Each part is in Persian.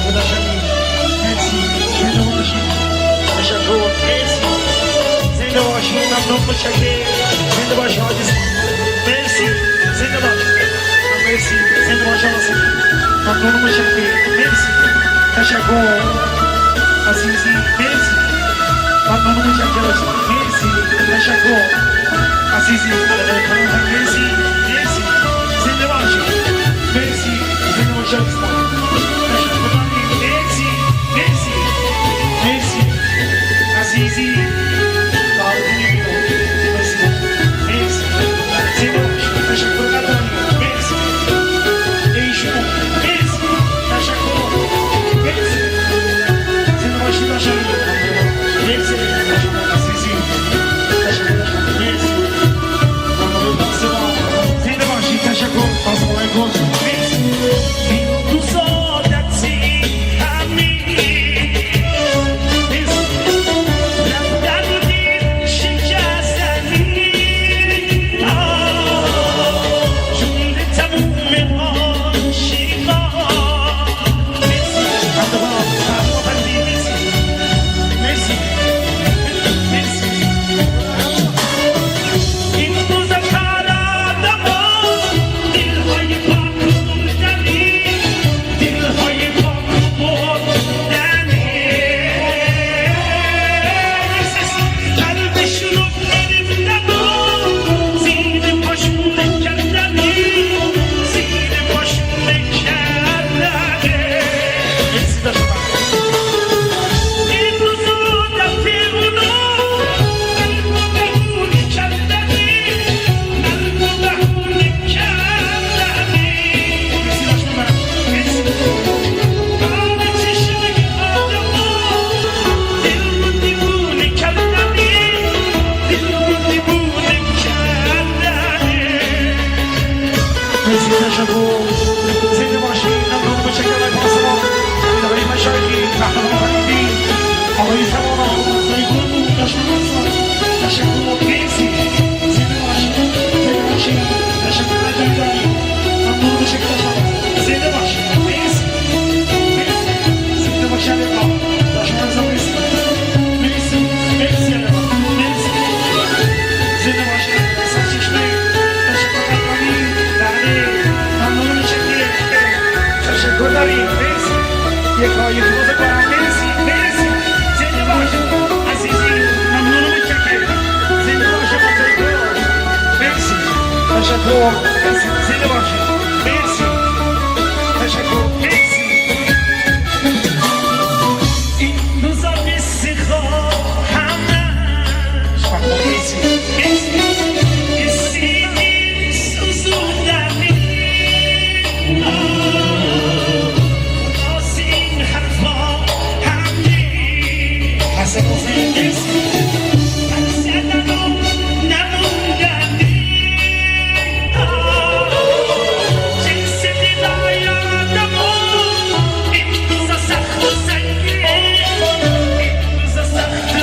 تشکر شدید مرسی زنده باشید تشکر مرسی زنده باشید ممنون متشکرم زنده باشید حاجی مرسی زنده باشید مرسی زنده باشید ممنون متشکرم مرسی تشکر عزیزی مرسی ممنون متشکرم مرسی تشکر عزیزی مرسی مرسی زنده باشید مرسی زنده باشید مرسی مرسی مرسی عزیزی داودی مرسی مرسی زنده باشید تشکر ندارم مرسی ایشون مرسی تشکر مرسی زنده باشید باشید مرسی عزیزی تشکر مرسی زنده باشید تشکر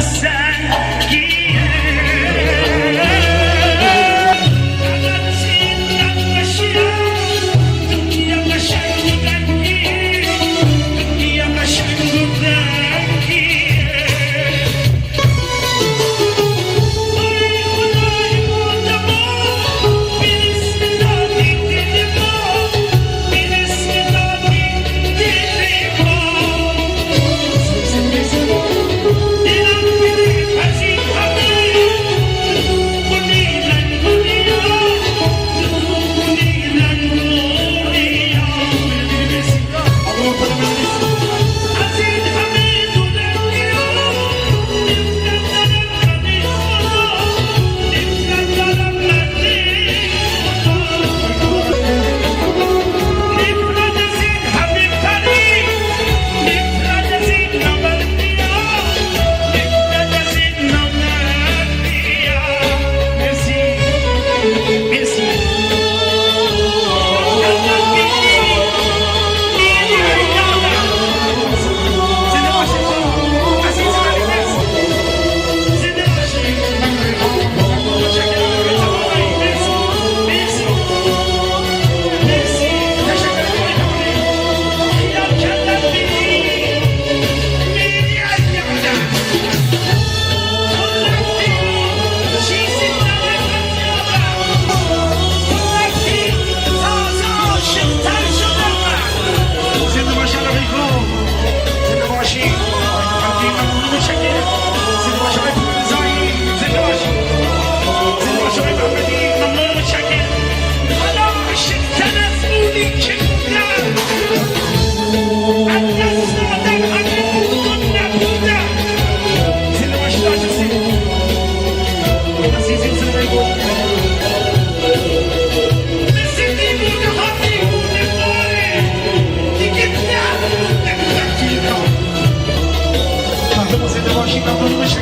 السلام علیکم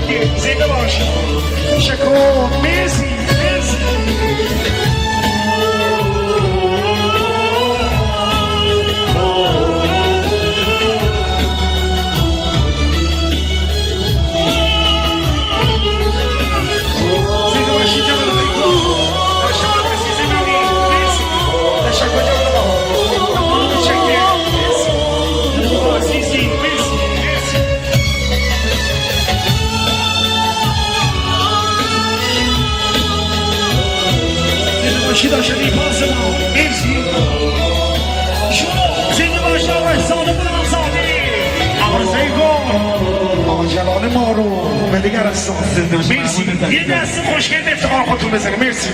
که زنده باش تشکر مرسی مرسی چی داشته پاس ما مرسی شما زنده باش آقای ساده بودم ساده عرضه گل آقا جلال ما رو به دیگر از زنده مرسی یه دست خوشگل افتخار خودتون بزنه مرسی